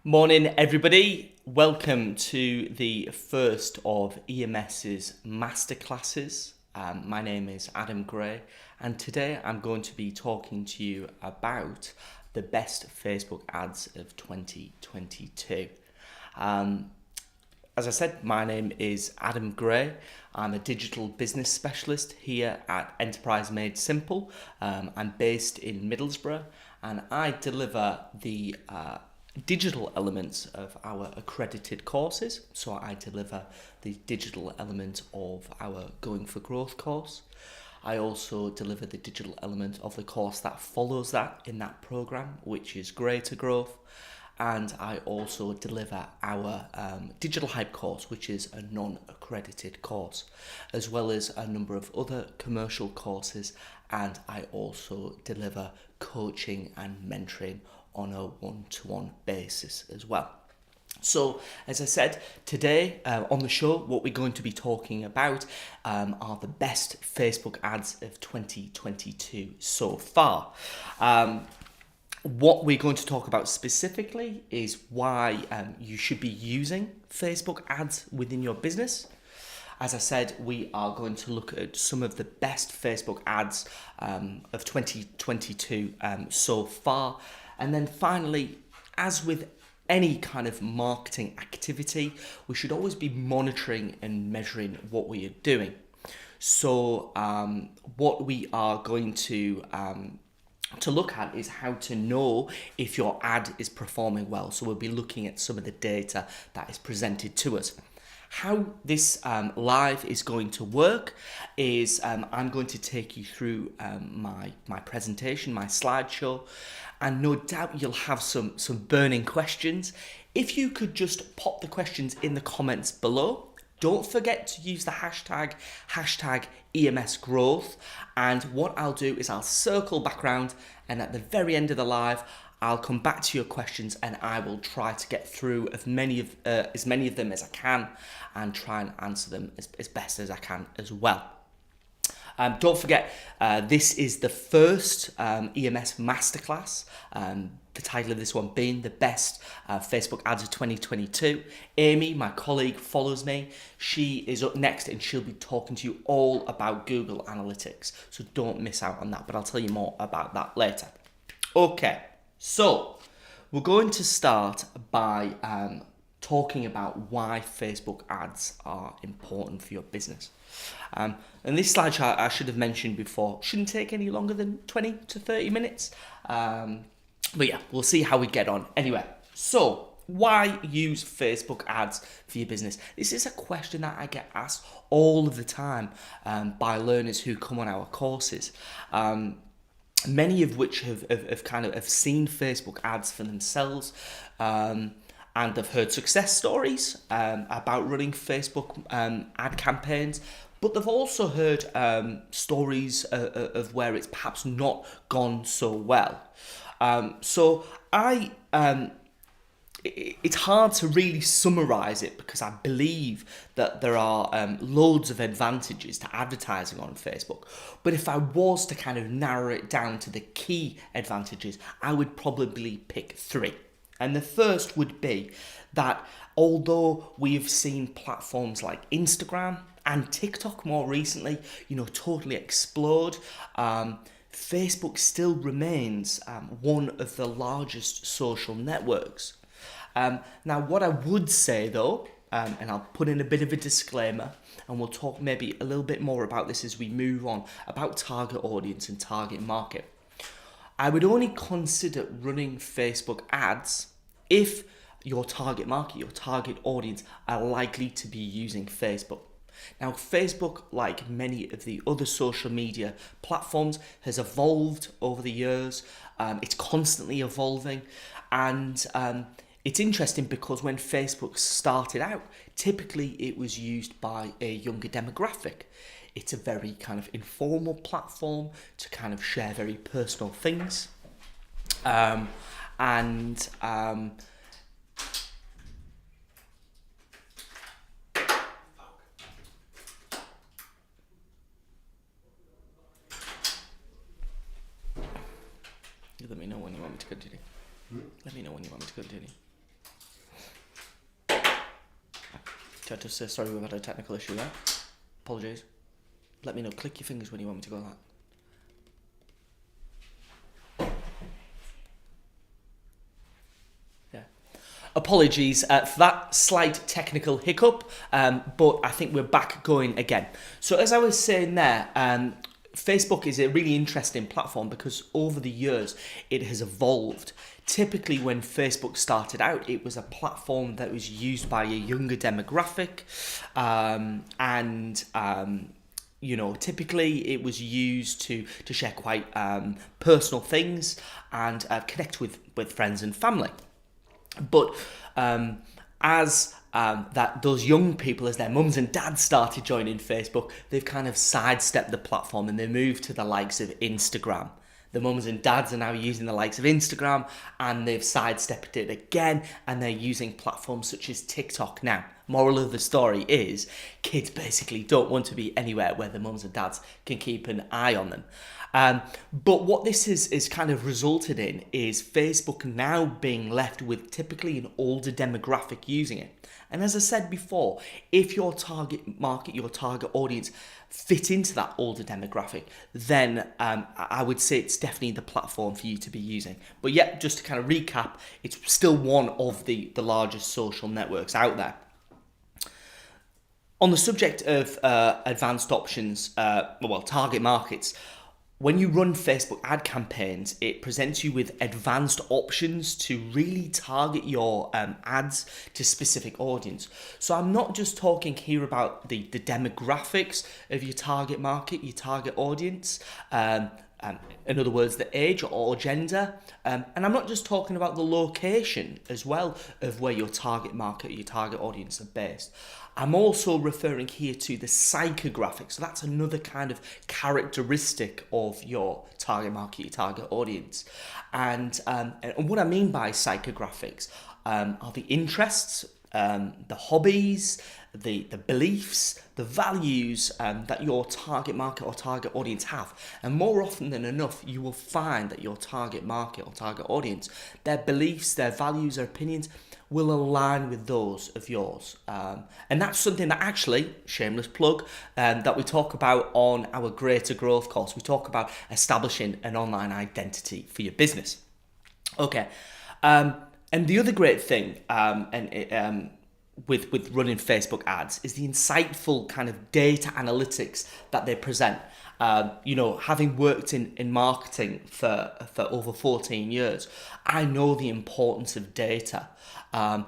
Morning everybody, welcome to the first of EMS's Masterclasses. My name is Adam Gray and today I'm going to be talking to you about the best Facebook ads of 2022. As I said, my name is Adam Gray. I'm a digital business specialist here at Enterprise Made Simple. I'm based in Middlesbrough and I deliver the digital elements of our accredited courses. So I deliver the digital element of our Going for Growth course. I also deliver the digital element of the course that follows that in that program, which is Greater Growth. And I also deliver our Digital Hype course, which is a non-accredited course, as well as a number of other commercial courses. And I also deliver coaching and mentoring on a one-to-one basis as well. So, as I said, today on the show, what we're going to be talking about are the best Facebook ads of 2022 so far. What we're going to talk about specifically is why you should be using Facebook ads within your business. As I said, we are going to look at some of the best Facebook ads of 2022 so far. And then finally, as with any kind of marketing activity, we should always be monitoring and measuring what we are doing. So what we are going to look at is how to know if your ad is performing well. So we'll be looking at some of the data that is presented to us. How this live is going to work is I'm going to take you through my presentation, my slideshow, and no doubt you'll have some burning questions. If you could just pop the questions in the comments below. Don't forget to use the hashtag EMS Growth. And what I'll do is I'll circle back around and at the very end of the live, I'll come back to your questions and I will try to get through as many of them as I can and try and answer them as best as I can as well. Don't forget, this is the first EMS Masterclass. The title of this one being the best Facebook ads of 2022. Amy, my colleague, follows me. She is up next and she'll be talking to you all about Google Analytics. So don't miss out on that, but I'll tell you more about that later. Okay, so we're going to start by talking about why Facebook ads are important for your business. And this slideshow I should have mentioned before shouldn't take any longer than 20 to 30 minutes. But yeah, we'll see how we get on. Anyway, so why use Facebook ads for your business? This is a question that I get asked all of the time by learners who come on our courses. Many of which have seen Facebook ads for themselves and have heard success stories about running Facebook ad campaigns. But they've also heard stories of where it's perhaps not gone so well. So it's hard to really summarize it because I believe that there are loads of advantages to advertising on Facebook. But if I was to kind of narrow it down to the key advantages, I would probably pick three. And the first would be that although we've seen platforms like Instagram and TikTok more recently, totally explode, Facebook still remains one of the largest social networks. Now, what I would say though, and I'll put in a bit of a disclaimer, and we'll talk maybe a little bit more about this as we move on, about target audience and target market. I would only consider running Facebook ads if your target market, your target audience are likely to be using Facebook. Now, Facebook, like many of the other social media platforms, has evolved over the years. It's constantly evolving. And it's interesting because when Facebook started out, typically it was used by a younger demographic. It's a very kind of informal platform to kind of share very personal things. Let me know when you want me to continue. Let me know when you want me to continue. Can I just say sorry, we've had a technical issue there. Apologies. Let me know. Click your fingers when you want me to go like that. Apologies for that slight technical hiccup, but I think we're back going again. So as I was saying there, Facebook is a really interesting platform because over the years it has evolved. Typically when Facebook started out, it was a platform that was used by a younger demographic, typically it was used to share quite personal things and connect with friends and family. But as those young people, as their mums and dads started joining Facebook, they've kind of sidestepped the platform and they moved to the likes of Instagram. The mums and dads are now using the likes of Instagram and they've sidestepped it again and they're using platforms such as TikTok now. Moral of the story is kids basically don't want to be anywhere where the mums and dads can keep an eye on them. But what this is kind of resulted in is Facebook now being left with typically an older demographic using it. And as I said before, if your target market, your target audience fit into that older demographic, then I would say it's definitely the platform for you to be using. But yeah, just to kind of recap, it's still one of the largest social networks out there. On the subject of advanced options, target markets, when you run Facebook ad campaigns, it presents you with advanced options to really target your ads to specific audience. So I'm not just talking here about the demographics of your target market, your target audience, in other words, the age or gender. And I'm not just talking about the location as well of where your target market, your target audience are based. I'm also referring here to the psychographics. So that's another kind of characteristic of your target market, your target audience. And what I mean by psychographics are the interests, the hobbies, the beliefs, the values that your target market or target audience have. And more often than enough, you will find that your target market or target audience, their beliefs, their values, their opinions will align with those of yours. And that's something that actually, shameless plug, that we talk about on our Greater Growth course. We talk about establishing an online identity for your business. Okay. And the other great thing, with running Facebook ads is the insightful kind of data analytics that they present. Having worked in marketing for over 14 years, I know the importance of data, the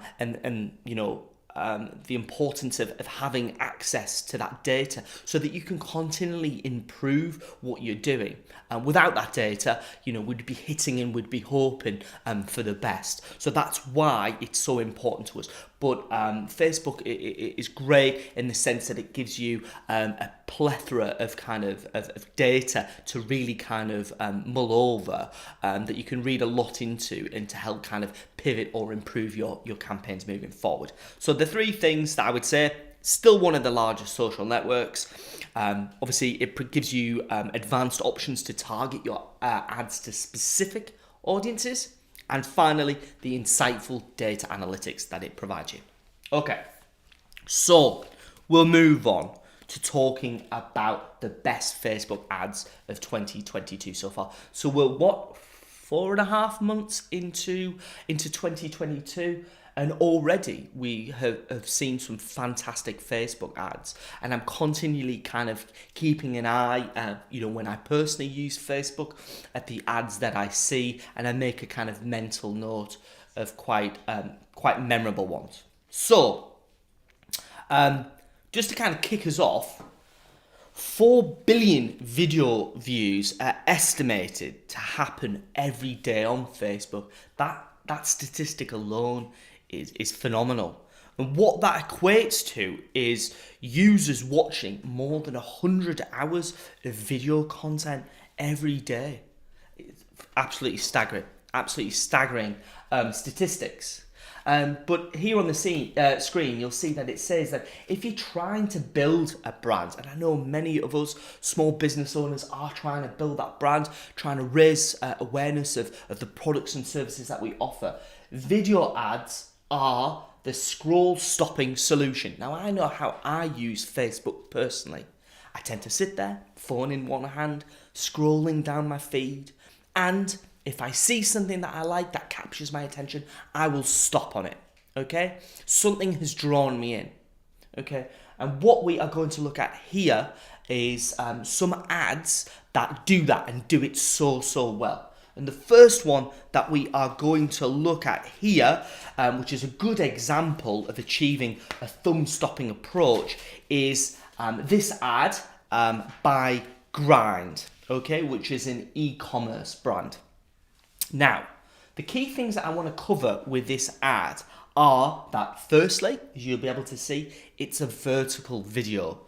importance of having access to that data so that you can continually improve what you're doing. Without that data, we'd be hitting and we'd be hoping for the best. So that's why it's so important to us. But Facebook is great in the sense that it gives you a plethora of kind of data to really kind of mull over, that you can read a lot into and to help kind of pivot or improve your campaigns moving forward. So the three things that I would say, still one of the largest social networks. Obviously, it gives you advanced options to target your ads to specific audiences. And finally, the insightful data analytics that it provides you. Okay, so we'll move on to talking about the best Facebook ads of 2022 so far. So we're 4.5 months into 2022, and already we have seen some fantastic Facebook ads, and I'm continually kind of keeping an eye, when I personally use Facebook, at the ads that I see, and I make a kind of mental note of quite memorable ones. So, just to kind of kick us off, 4 billion video views are estimated to happen every day on Facebook. That statistic alone is phenomenal. And what that equates to is users watching more than 100 hours of video content every day. It's absolutely staggering statistics. But here on the screen, you'll see that it says that if you're trying to build a brand, and I know many of us small business owners are trying to build that brand, trying to raise awareness of the products and services that we offer, video ads are the scroll stopping solution. Now, I know how I use Facebook personally. I tend to sit there, phone in one hand, scrolling down my feed, and if I see something that I like that captures my attention, I will stop on it, okay? Something has drawn me in, okay? And what we are going to look at here is some ads that do that and do it so well. And the first one that we are going to look at here, which is a good example of achieving a thumb-stopping approach, is this ad by Grind, okay, which is an e-commerce brand. Now, the key things that I want to cover with this ad are that, firstly, as you'll be able to see, it's a vertical video.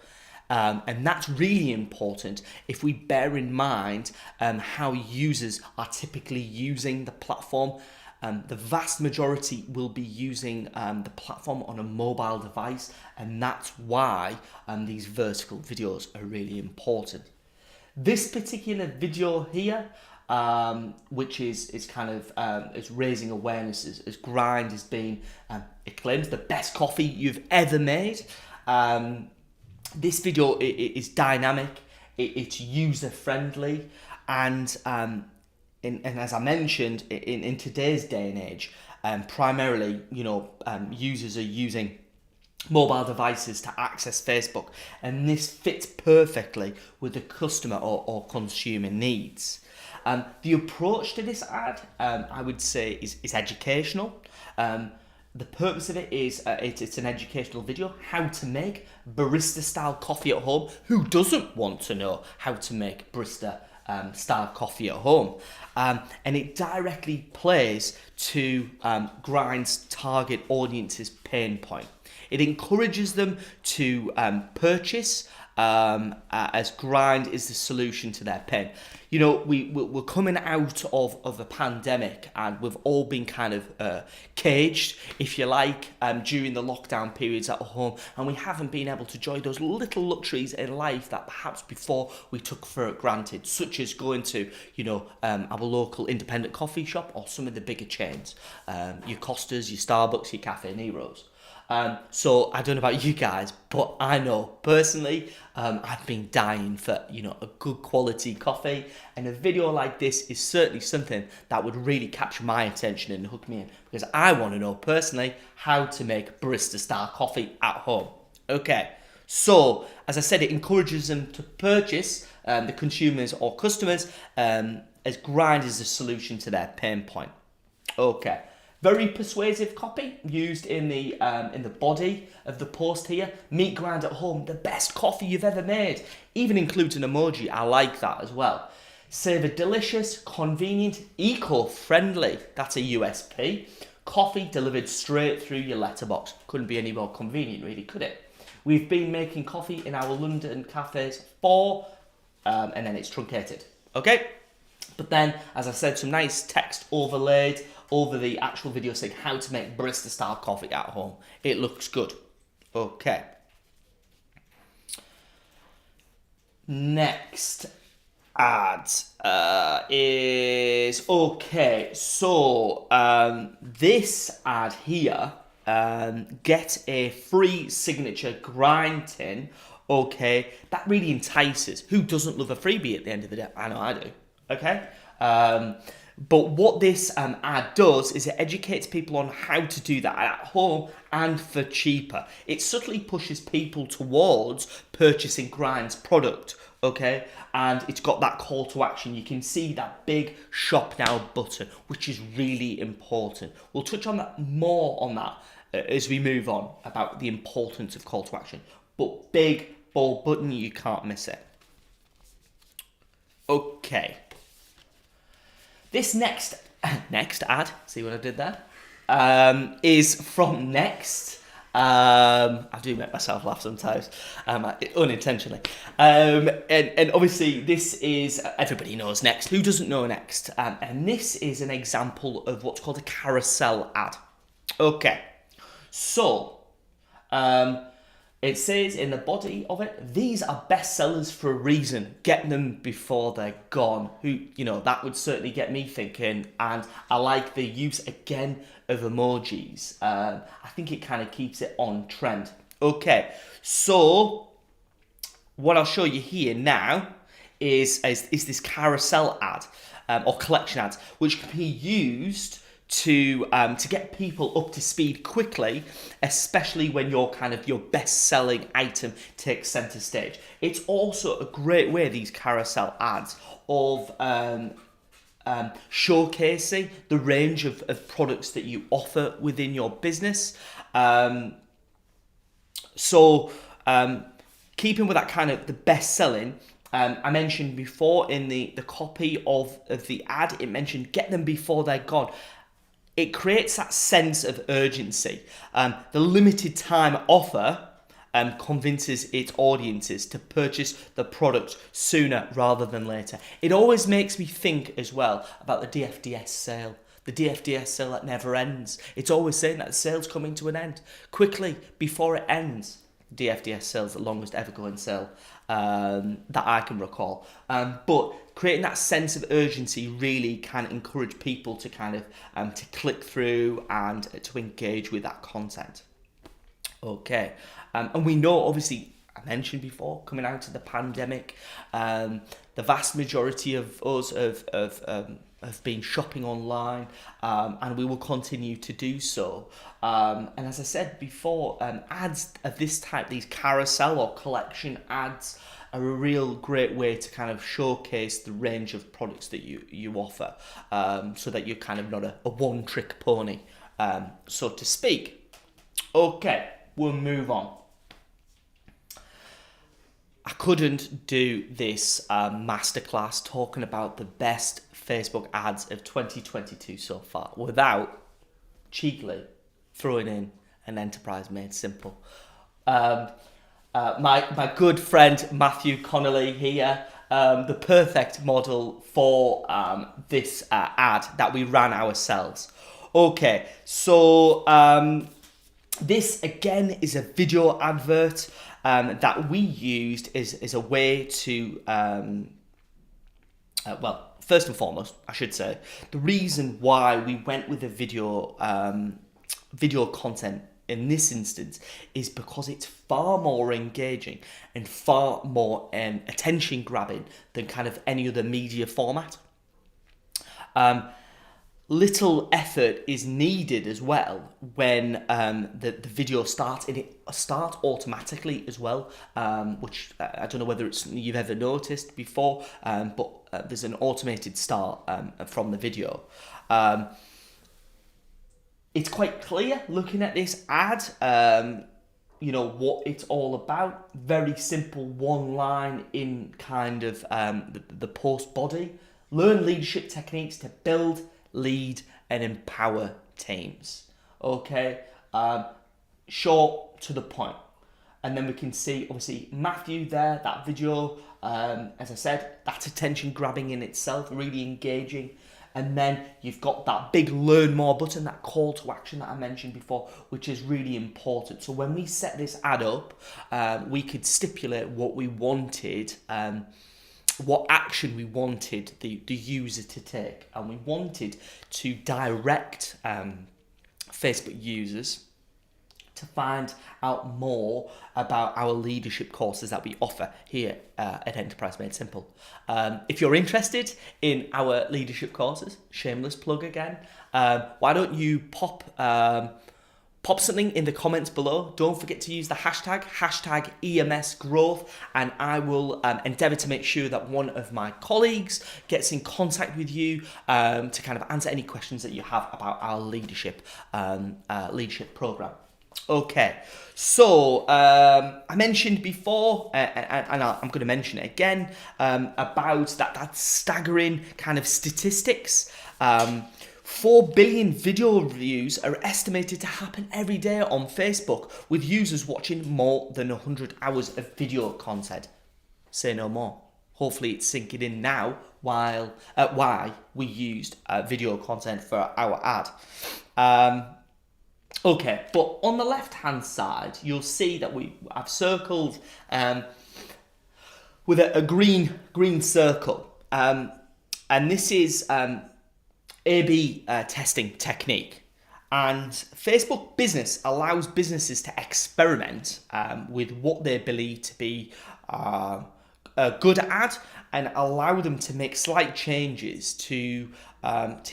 And that's really important if we bear in mind how users are typically using the platform. The vast majority will be using the platform on a mobile device, and that's why these vertical videos are really important. This particular video here, which is kind of is raising awareness as Grind as being, it claims, the best coffee you've ever made. This video is dynamic, it's user friendly, and as I mentioned, in today's day and age, primarily, users are using mobile devices to access Facebook, and this fits perfectly with the customer or consumer needs. The approach to this ad, I would say, is educational. The purpose of it is it's an educational video, how to make barista style coffee at home. Who doesn't want to know how to make barista style coffee at home? And it directly plays to Grind's target audience's pain point. It encourages them to purchase as Grind is the solution to their pain. We're coming out of a pandemic, and we've all been kind of caged, if you like, during the lockdown periods at home, and we haven't been able to enjoy those little luxuries in life that perhaps before we took for granted, such as going to, our local independent coffee shop or some of the bigger chains, your Costas, your Starbucks, your Cafe Neros. So I don't know about you guys, but I know personally, I've been dying for, a good quality coffee, and a video like this is certainly something that would really capture my attention and hook me in, because I want to know personally how to make barista style coffee at home. Okay, so as I said, it encourages them to purchase, the consumers or customers, as Grind is a solution to their pain point. Okay. Very persuasive copy used in the body of the post here. Meet Grind at home, the best coffee you've ever made. Even includes an emoji. I like that as well. Savor delicious, convenient, eco-friendly. That's a USP. Coffee delivered straight through your letterbox. Couldn't be any more convenient, really, could it? We've been making coffee in our London cafes and then it's truncated. Okay? But then, as I said, some nice text overlaid over the actual video saying how to make barista style coffee at home. It looks good. Okay. Next ad is okay. So this ad here, get a free signature Grind tin. Okay, that really entices. Who doesn't love a freebie at the end of the day? I know I do. Okay. But what this ad does is it educates people on how to do that at home and for cheaper. It subtly pushes people towards purchasing Grind's product, okay? And it's got that call to action. You can see that big shop now button, which is really important. We'll touch on that more on that as we move on about the importance of call to action. But big, bold button, you can't miss it. Okay. This next ad, see what I did there, is from Next. I do make myself laugh sometimes, unintentionally. And obviously this is, everybody knows Next. Who doesn't know Next? And this is an example of what's called a carousel ad. Okay, so It says in the body of it, these are bestsellers for a reason. Get them before they're gone. That would certainly get me thinking. And I like the use again of emojis. I think it kind of keeps it on trend. Okay, so what I'll show you here now is this carousel ad or collection ads, which can be used to get people up to speed quickly, especially when your best-selling item takes center stage. It's also a great way, these carousel ads, of showcasing the range of products that you offer within your business. Keeping with that kind of the best-selling, I mentioned before in the copy of the ad, it mentioned get them before they're gone. It creates that sense of urgency. The limited time offer convinces its audiences to purchase the product sooner rather than later. It always makes me think as well about the DFDS sale. The DFDS sale that never ends. It's always saying that the sale's coming to an end quickly before it ends. DFDS sale's the longest ever going sale that I can recall. But creating that sense of urgency really can encourage people to to click through and to engage with that content. Okay, and we know, obviously, I mentioned before, coming out of the pandemic, the vast majority of us have been shopping online, and we will continue to do so. And as I said before, ads of this type, these carousel or collection ads, are a real great way to kind of showcase the range of products that you offer, so that you're kind of not a one-trick pony, so to speak. Okay, we'll move on. I couldn't do this masterclass talking about the best Facebook ads of 2022 so far without cheekily throwing in an enterprise made simple. My good friend Matthew Connolly here, the perfect model for this ad that we ran ourselves. Okay, so this again is a video advert that we used as a way to, first and foremost, I should say, the reason why we went with the video content in this instance is because it's far more engaging and far more attention grabbing than kind of any other media format. Little effort is needed as well when the video starts, and it starts automatically as well, which I don't know whether you've ever noticed before, but there's an automated start from the video. It's quite clear looking at this ad, what it's all about. Very simple one line in kind of the post body. Learn leadership techniques to build, lead and empower teams. Okay, short to the point. And then we can see obviously Matthew there, that video, as I said, that's attention grabbing in itself, really engaging. And then you've got that big learn more button, that call to action that I mentioned before, which is really important. So when we set this ad up, we could stipulate what we wanted, what action we wanted the user to take. And we wanted to direct Facebook users to find out more about our leadership courses that we offer here at Enterprise Made Simple. If you're interested in our leadership courses, shameless plug again, why don't you pop something in the comments below. Don't forget to use the hashtag EMS growth, and I will endeavour to make sure that one of my colleagues gets in contact with you to kind of answer any questions that you have about our leadership program. Okay, so I mentioned before, and I'm going to mention it again, about that staggering kind of statistics. 4 billion video views are estimated to happen every day on Facebook, with users watching more than 100 hours of video content. Say no more. Hopefully it's sinking in now why we used video content for our ad. Okay, but on the left-hand side, you'll see that I've circled with a green circle, and this is A/B testing technique. And Facebook Business allows businesses to experiment with what they believe to be a good ad, and allow them to make slight changes to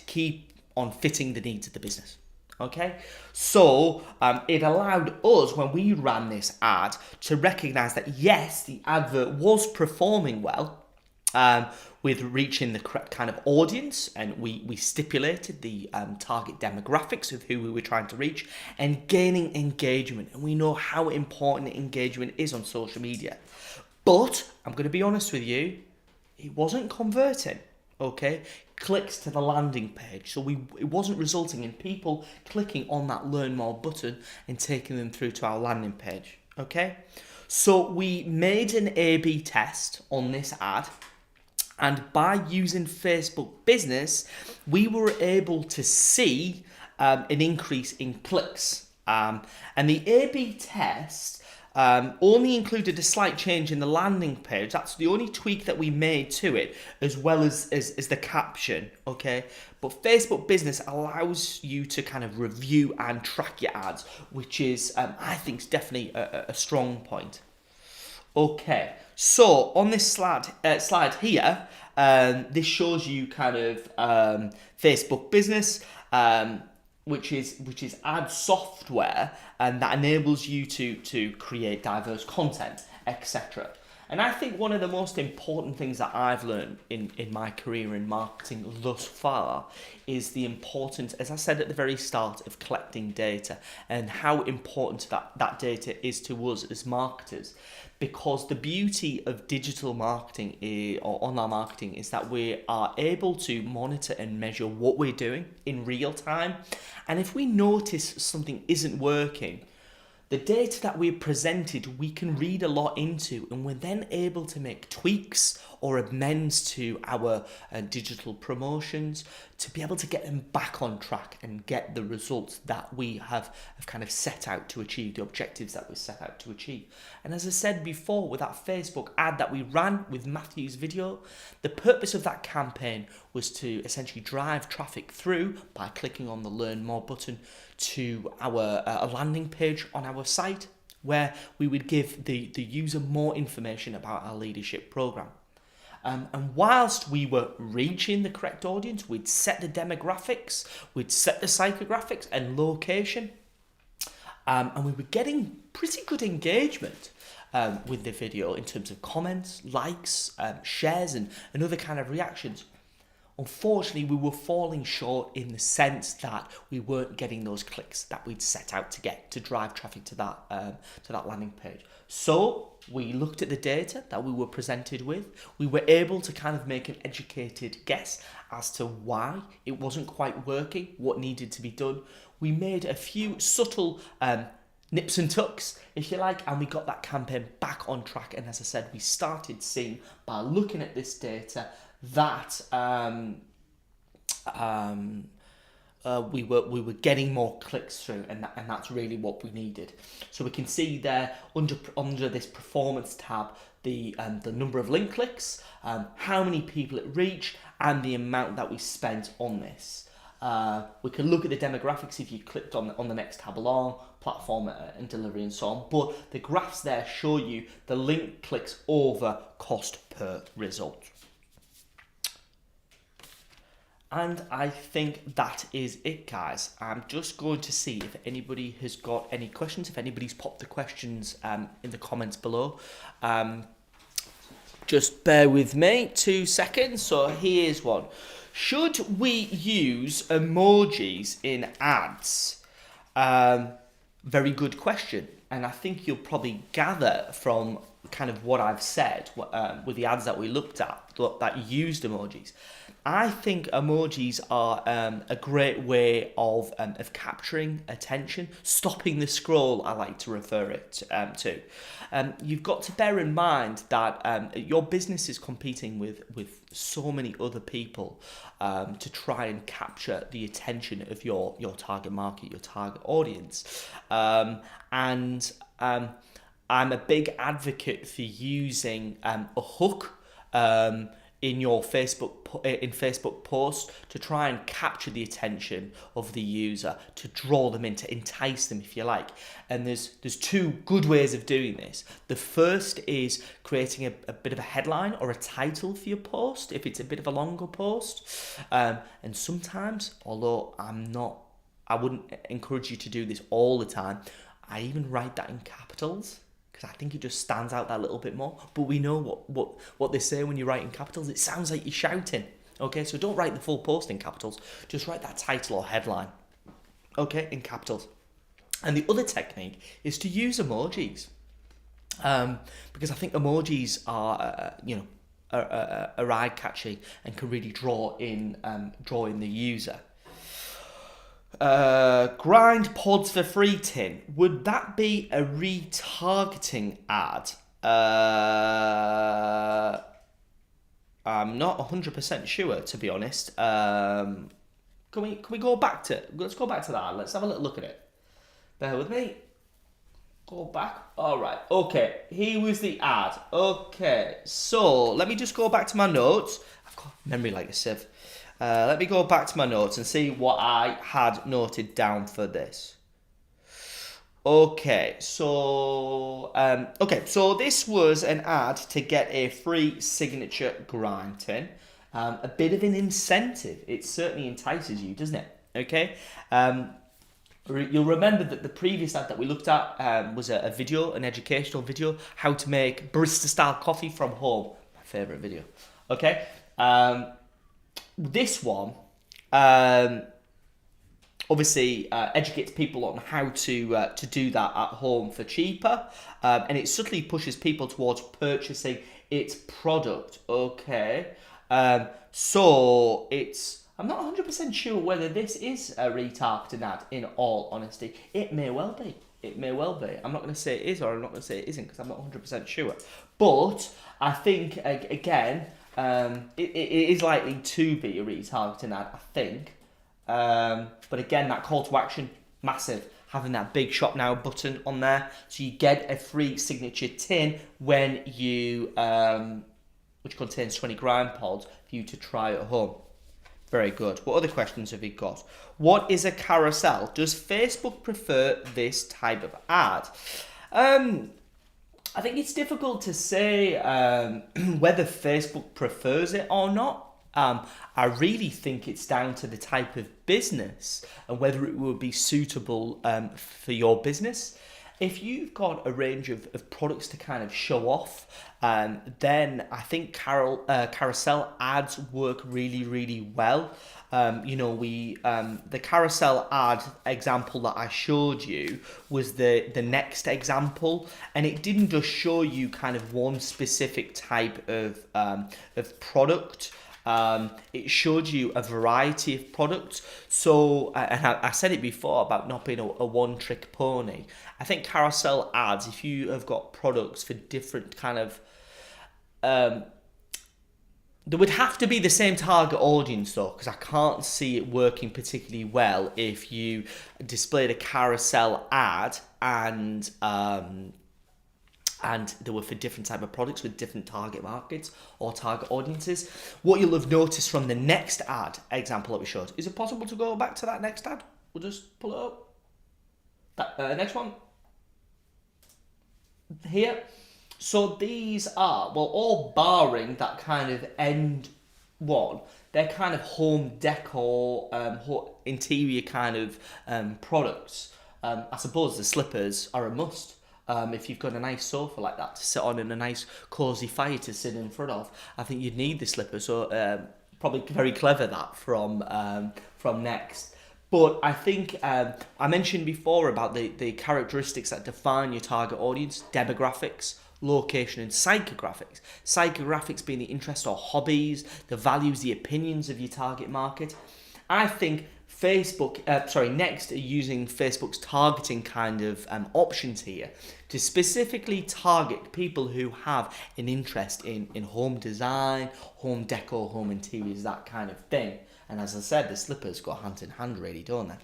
keep on fitting the needs of the business. Okay, so it allowed us, when we ran this ad, to recognize that yes, the advert was performing well with reaching the correct kind of audience, and we stipulated the target demographics of who we were trying to reach, and gaining engagement. And we know how important engagement is on social media. But I'm going to be honest with you, it wasn't converting. Okay, clicks to the landing page. So it wasn't resulting in people clicking on that learn more button and taking them through to our landing page. Okay, so we made an A/B test on this ad, and by using Facebook Business, we were able to see an increase in clicks. And the A/B test only included a slight change in the landing page. That's the only tweak that we made to it, as well as the caption, okay? But Facebook Business allows you to kind of review and track your ads, which is, I think, is definitely a strong point. Okay, so on this slide here, this shows you kind of Facebook Business, which is ad software, and that enables you to create diverse content, etc. And I think one of the most important things that I've learned in my career in marketing thus far is the importance, as I said at the very start, of collecting data, and how important that data is to us as marketers. Because the beauty of digital marketing or online marketing is that we are able to monitor and measure what we're doing in real time. And if we notice something isn't working, the data that we're presented, we can read a lot into, and we're then able to make tweaks or amends to our digital promotions to be able to get them back on track and get the results that we have kind of set out to achieve, the objectives that we set out to achieve. And as I said before, with that Facebook ad that we ran with Matthew's video, the purpose of that campaign was to essentially drive traffic through by clicking on the Learn More button to our landing page on our site, where we would give the user more information about our leadership program. And whilst we were reaching the correct audience, we'd set the demographics, we'd set the psychographics and location, and we were getting pretty good engagement with the video in terms of comments, likes, shares, and other kind of reactions. Unfortunately, we were falling short in the sense that we weren't getting those clicks that we'd set out to get to drive traffic to that landing page. So we looked at the data that we were presented with. We were able to kind of make an educated guess as to why it wasn't quite working, what needed to be done. We made a few subtle nips and tucks, if you like, and we got that campaign back on track. And as I said, we started seeing, by looking at this data, that we were getting more clicks through, and that's really what we needed. So we can see there under this performance tab the number of link clicks, how many people it reached, and the amount that we spent on this. We can look at the demographics if you clicked on the next tab along, platform and delivery and so on. But the graphs there show you the link clicks over cost per result. And I think that is it, guys. I'm just going to see if anybody has got any questions, if anybody's popped the questions in the comments below. Just bear with me 2 seconds. So here's one. Should we use emojis in ads? Very good question. And I think you'll probably gather from kind of what I've said with the ads that we looked at that used emojis. I think emojis are a great way of capturing attention, stopping the scroll, I like to refer it to. You've got to bear in mind that your business is competing with so many other people to try and capture the attention of your target market, your target audience. I'm a big advocate for using a hook in your Facebook post to try and capture the attention of the user, to draw them in, to entice them, if you like. And there's two good ways of doing this. The first is creating a bit of a headline or a title for your post if it's a bit of a longer post. And sometimes, although I wouldn't encourage you to do this all the time, I even write that in capitals, because I think it just stands out that little bit more. But we know what they say when you write in capitals. It sounds like you're shouting. Okay, so don't write the full post in capitals. Just write that title or headline, okay, in capitals. And the other technique is to use emojis, because I think emojis are eye-catching and can really draw in the user. Grind pods for free tin. Would that be a retargeting ad? I'm not 100% sure, to be honest. Can we go back to? Let's go back to that ad. Let's have a little look at it. Bear with me. Go back. All right. Okay. Here was the ad. Okay. So let me just go back to my notes. I've got memory like a sieve. Let me go back to my notes and see what I had noted down for this. Okay, so this was an ad to get a free signature grind tin. A bit of an incentive. It certainly entices you, doesn't it? Okay. You'll remember that the previous ad that we looked at was a video, an educational video, how to make barista-style coffee from home. My favourite video. Okay. This one obviously educates people on how to do that at home for cheaper, and it subtly pushes people towards purchasing its product. Okay, so I'm not 100% sure whether this is a retargeting ad, in all honesty. It may well be. I'm not going to say it is, or I'm not going to say it isn't, because I'm not 100% sure. But I think, again, it is likely to be a retargeting ad, I think. But again, that call to action, massive. Having that big shop now button on there, so you get a free signature tin when you, which contains 20 grind pods for you to try at home. Very good. What other questions have you got? What is a carousel? Does Facebook prefer this type of ad? I think it's difficult to say whether Facebook prefers it or not. I really think it's down to the type of business and whether it would be suitable for your business. If you've got a range of products to kind of show off, then I think carousel ads work really, really well. The carousel ad example that I showed you was the next example, and it didn't just show you kind of one specific type of product. It showed you a variety of products. So, and I said it before about not being a one-trick pony. I think carousel ads, if you have got products for different kind of, there would have to be the same target audience though, because I can't see it working particularly well if you displayed a carousel ad and they were for different type of products with different target markets or target audiences. What you'll have noticed from the next ad example that we showed, is it possible to go back to that next ad? We'll just pull it up. That next one. Here. So these are, well, all barring that kind of end one, they're kind of home decor, interior kind of products. I suppose the slippers are a must. If you've got a nice sofa like that to sit on and a nice cosy fire to sit in front of, I think you'd need the slippers. So probably very clever that from Next. But I think I mentioned before about the characteristics that define your target audience, demographics, location, and psychographics. Psychographics being the interest or hobbies, the values, the opinions of your target market. I think Next are using Facebook's targeting kind of options here to specifically target people who have an interest in home design, home decor, home interiors, that kind of thing. And as I said, the slippers go hand in hand really, don't they?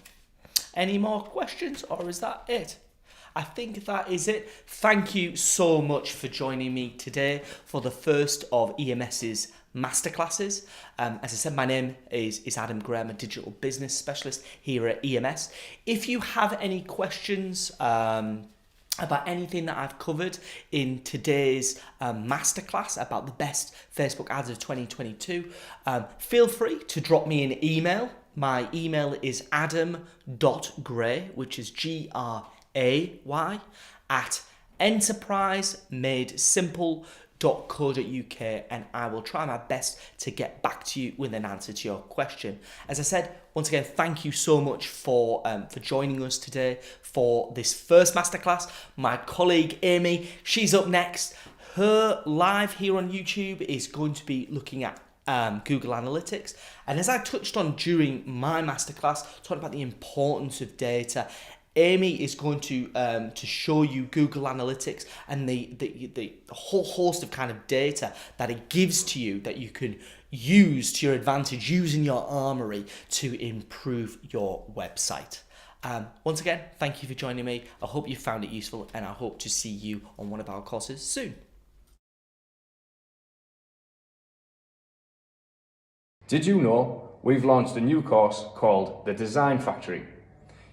Any more questions, or is that it? I think that is it. Thank you so much for joining me today for the first of EMS's Masterclasses. As I said, my name is Adam Graham, a digital business specialist here at EMS. If you have any questions about anything that I've covered in today's Masterclass about the best Facebook ads of 2022, feel free to drop me an email. My email is adam.gray, which is GRAY, at enterprisemadesimple.co.uk, and I will try my best to get back to you with an answer to your question. As I said, once again, thank you so much for joining us today for this first masterclass. My colleague Amy, she's up next. Her live here on YouTube is going to be looking at Google Analytics, and as I touched on during my masterclass, talking about the importance of data, Amy is going to show you Google Analytics and the whole host of kind of data that it gives to you that you can use to your advantage, using your armory to improve your website. Once again, thank you for joining me. I hope you found it useful, and I hope to see you on one of our courses soon. Did you know we've launched a new course called The Design Factory?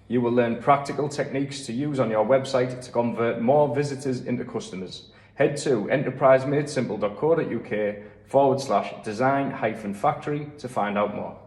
You will learn practical techniques to use on your website to convert more visitors into customers. Head to enterprisemadesimple.co.uk/design-factory to find out more.